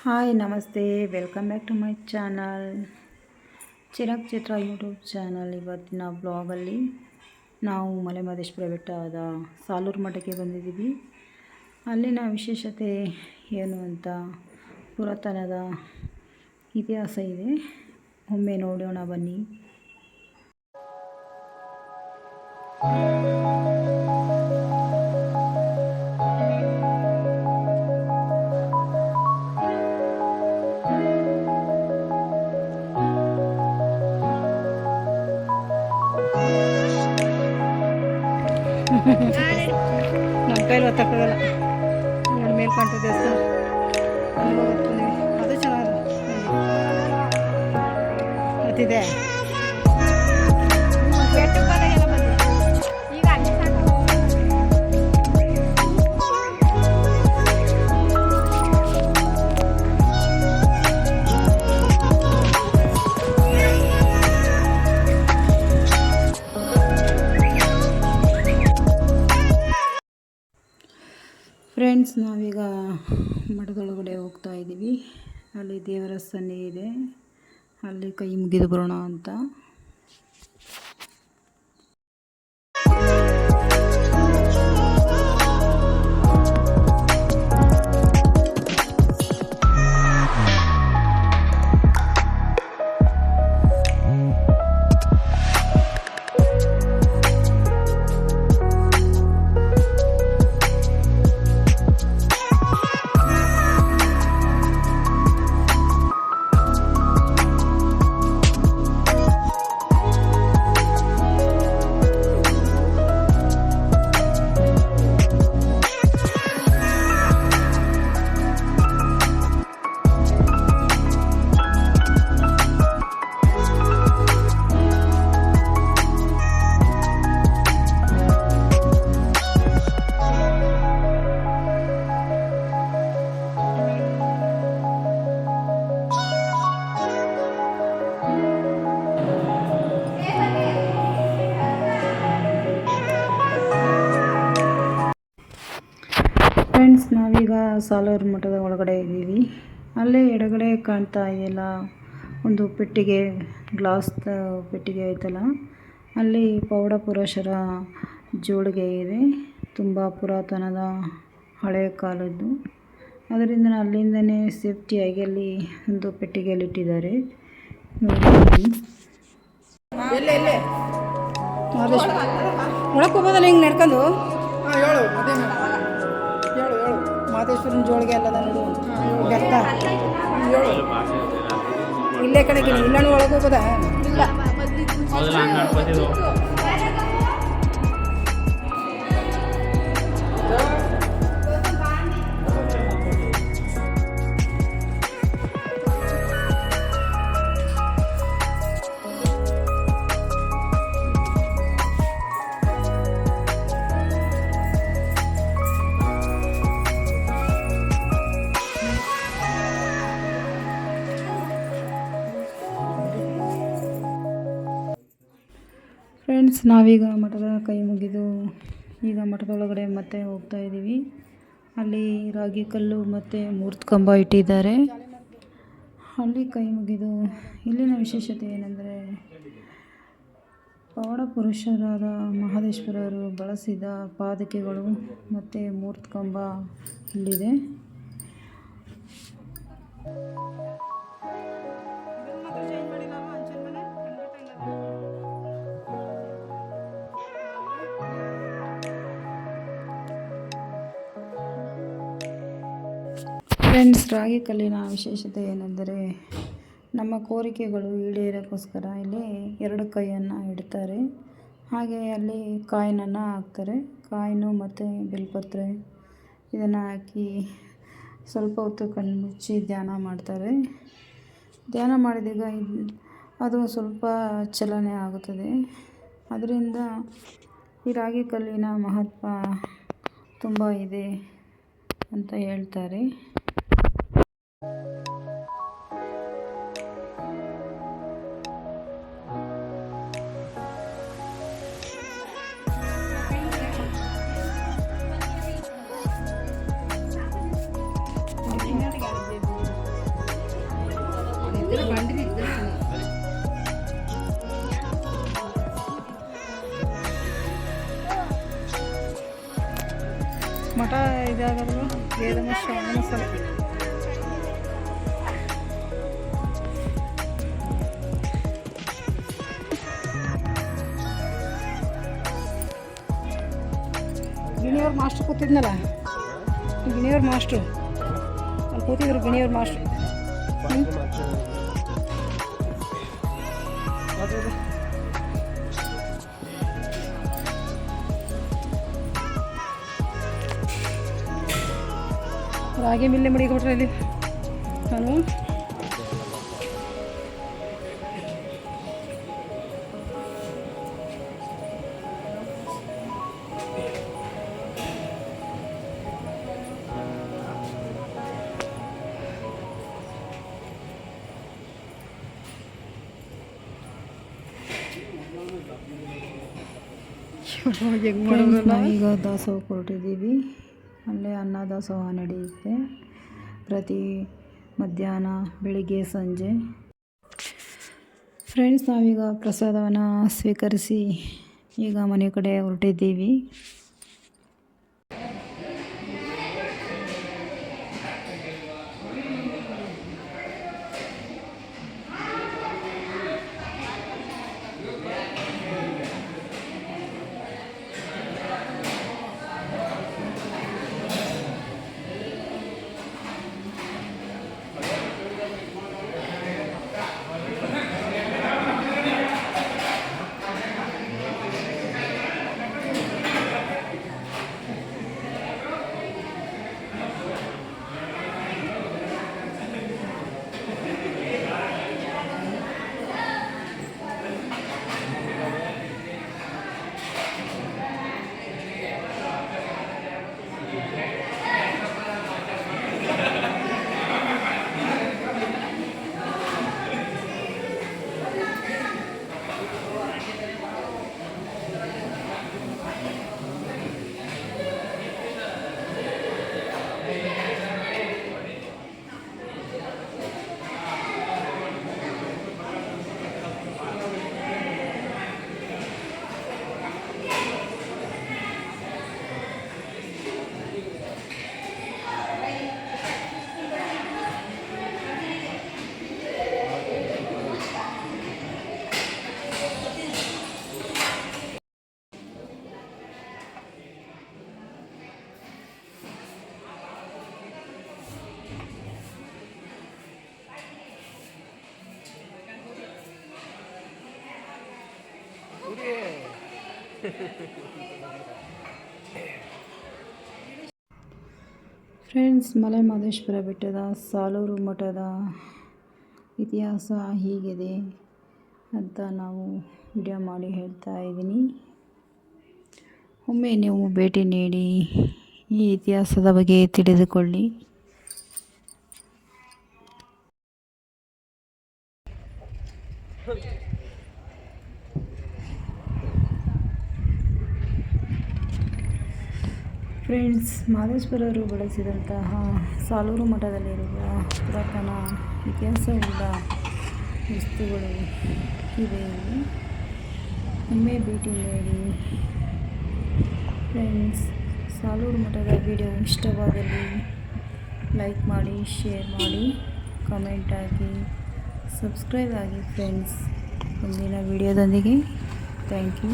Hi ನಮಸ್ತೆ, welcome back to my channel Chirag Chitra YouTube channel. ಇವತ್ತಿನ ಬ್ಲಾಗಲ್ಲಿ ನಾವು ಮಲೆಮಹದೇಶ್ವರ ಬೆಟ್ಟದ ಸಾಲೂರು ಮಠಕ್ಕೆ ಬಂದಿದ್ದೀವಿ. ಅಲ್ಲಿನ ವಿಶೇಷತೆ ಏನು ಅಂತ ಪುರಾತನದ ಇತಿಹಾಸ ಇದೆ, ಒಮ್ಮೆ ನೋಡೋಣ ಬನ್ನಿ. ನಮ್ಮ ಕೈಲಿ ಒತ್ತಕ್ಕಾಗಲ್ಲ. ನೋಡಿ ಮೇಲೆ ಕಾಣ್ತದೆ ದೇವಸ್ಥಾನ, ಅಲ್ಲಿ ಹೋಗ್ತೀವಿ. ಅದು ಚೆನ್ನಾಗಿದೆ, ಗೊತ್ತಿದೆ. ಫ್ರೆಂಡ್ಸ್, ನಾವೀಗ ಮಠದೊಳಗಡೆ ಹೋಗ್ತಾ ಇದ್ದೀವಿ. ಅಲ್ಲಿ ದೇವರ ಸನ್ನಿಧಿ ಇದೆ, ಅಲ್ಲಿ ಕೈ ಮುಗಿದು ಬರೋಣ ಅಂತ. ಫ್ರೆಂಡ್ಸ್, ನಾವೀಗ ಸಾಲೂರು ಮಠದ ಒಳಗಡೆ ಇದ್ದೀವಿ. ಅಲ್ಲೇ ಎಡಗಡೆ ಕಾಣ್ತಾ ಇದೆಯಲ್ಲ ಒಂದು ಪೆಟ್ಟಿಗೆ, ಗ್ಲಾಸ್ ಪೆಟ್ಟಿಗೆ ಐತಲ್ಲ, ಅಲ್ಲಿ ಪೌಡ ಪುರುಷರ ಜೋಳಿಗೆ ಇದೆ. ತುಂಬ ಪುರಾತನದ ಹಳೆಯ ಕಾಲದ್ದು. ಅದರಿಂದ ಅಲ್ಲಿಂದನೇ ಸೇಫ್ಟಿಯಾಗಿ ಅಲ್ಲಿ ಒಂದು ಪೆಟ್ಟಿಗೆಯಲ್ಲಿ ಇಟ್ಟಿದ್ದಾರೆ. ಒಳಕ್ಕೆ ಹೋಗೋದಲ್ಲ, ಹಿಂಗೆ ನಡ್ಕೊಂಡು ಮಹದೇಶ್ವರನ ಜೋಳಿಗೆ ಅಲ್ಲದ ನೋಡು, ಬೆಟ್ಟ ಇಲ್ಲೇ ಕಡೆಗೆ ಇಲ್ಲೂ ಒಳಗೆ ಹೋಗೋದ ಇಲ್ಲ. ಫ್ರೆಂಡ್ಸ್, ನಾವೀಗ ಮಠದ ಕೈ ಮುಗಿದು ಈಗ ಮಠದೊಳಗಡೆ ಮತ್ತೆ ಹೋಗ್ತಾ ಇದ್ದೀವಿ. ಅಲ್ಲಿ ರಾಗಿ ಕಲ್ಲು ಮತ್ತು ಮೂರ್ತಿ ಕಂಬ ಇಟ್ಟಿದ್ದಾರೆ. ಅಲ್ಲಿ ಕೈ ಮುಗಿದು ಇಲ್ಲಿನ ವಿಶೇಷತೆ ಏನೆಂದರೆ, ಪವಾಡ ಪುರುಷರಾದ ಮಹದೇಶ್ವರರು ಬಳಸಿದ ಪಾದುಕೆಗಳು ಮತ್ತು ಮೂರ್ತಿ ಕಂಬ ಇಲ್ಲಿದೆ. ಫ್ರೆಂಡ್ಸ್, ರಾಗಿ ಕಲ್ಲಿನ ವಿಶೇಷತೆ ಏನೆಂದರೆ, ನಮ್ಮ ಕೋರಿಕೆಗಳು ಈಡೇರೋಕ್ಕೋಸ್ಕರ ಇಲ್ಲಿ 2 ಕೈಯನ್ನು ಇಡ್ತಾರೆ. ಹಾಗೆ ಅಲ್ಲಿ ಕಾಯಿನನ್ನು ಹಾಕ್ತಾರೆ. ಕಾಯಿನು ಮತ್ತು ಬಿಲ್ಪತ್ರೆ ಇದನ್ನು ಹಾಕಿ ಸ್ವಲ್ಪ ಹೊತ್ತು ಕಣ್ಣು ಮುಚ್ಚಿ ಧ್ಯಾನ ಮಾಡ್ತಾರೆ. ಧ್ಯಾನ ಮಾಡಿದಾಗ ಅದು ಸ್ವಲ್ಪ ಚಲನೆ ಆಗುತ್ತದೆ. ಅದರಿಂದ ಈ ರಾಗಿ ಕಲ್ಲಿನ ಮಹತ್ವ ತುಂಬ ಇದೆ ಅಂತ ಹೇಳ್ತಾರೆ. ಇದಾಗಲ್ವ ವೇದಮ ಶ್ರಾವಣ ಸಲ. ಗಿಣಿಯವ್ರ ಮಾಸ್ಟ್ರು ಕೂತಿದ್ನಲ್ಲ, ಗಿಣಿಯವ್ರ ಮಾಸ್ಟ್ರು ಅಲ್ಲಿ ಕೂತಿದ್ರು, ಗಿಣಿಯವ್ರ ಮಾಸ್ಟ್ರು. ರಾಗಿ ಮಿಲ್ಲೆ ಮಡಿಕೊಟ್ರೆ ಇಲ್ಲಿ ನಾನು ಈಗ ದಾಸೋಹಕ್ಕೆ ಹೊರಟಿದ್ದೀವಿ. ಅಲ್ಲೇ ಅನ್ನ ದಾಸೋಹ ನಡೆಯುತ್ತೆ ಪ್ರತಿ ಮಧ್ಯಾಹ್ನ, ಬೆಳಿಗ್ಗೆ, ಸಂಜೆ. ಫ್ರೆಂಡ್ಸ್, ನಾವೀಗ ಪ್ರಸಾದವನ್ನು ಸ್ವೀಕರಿಸಿ ಈಗ ಮನೆ ಕಡೆ ಹೊರಟಿದ್ದೀವಿ. ಫ್ರೆಂಡ್ಸ್, ಮಲೆ ಮಹದೇಶ್ವರ ಬೆಟ್ಟದ ಸಾಲೂರು ಮಠದ ಇತಿಹಾಸ ಹೀಗಿದೆ ಅಂತ ನಾವು ವಿಡಿಯೋ ಮಾಡಿ ಹೇಳ್ತಾ ಇದ್ದೀನಿ. ಒಮ್ಮೆ ನೀವು ಭೇಟಿ ನೀಡಿ ಈ ಇತಿಹಾಸದ ಬಗ್ಗೆ ತಿಳಿದುಕೊಳ್ಳಿ. ಫ್ರೆಂಡ್ಸ್, ಮಹದೇಶ್ವರರು ಬಳಸಿದಂತಹ ಸಾಲೂರು ಮಠದಲ್ಲಿರುವ ಪುರಾತನ ಇತಿಹಾಸವುಳ್ಳ ವಸ್ತುಗಳು ಇವೆ. ಒಮ್ಮೆ ಭೇಟಿ ನೀಡಿ. ಫ್ರೆಂಡ್ಸ್, ಸಾಲೂರು ಮಠದ ವಿಡಿಯೋ ಇಷ್ಟವಾದಲ್ಲಿ ಲೈಕ್ ಮಾಡಿ, ಶೇರ್ ಮಾಡಿ, ಕಮೆಂಟ್ ಹಾಕಿ, ಸಬ್ಸ್ಕ್ರೈಬ್ ಆಗಿ ಫ್ರೆಂಡ್ಸ್. ಮುಂದಿನ ವಿಡಿಯೋದೊಂದಿಗೆ ಥ್ಯಾಂಕ್ ಯು.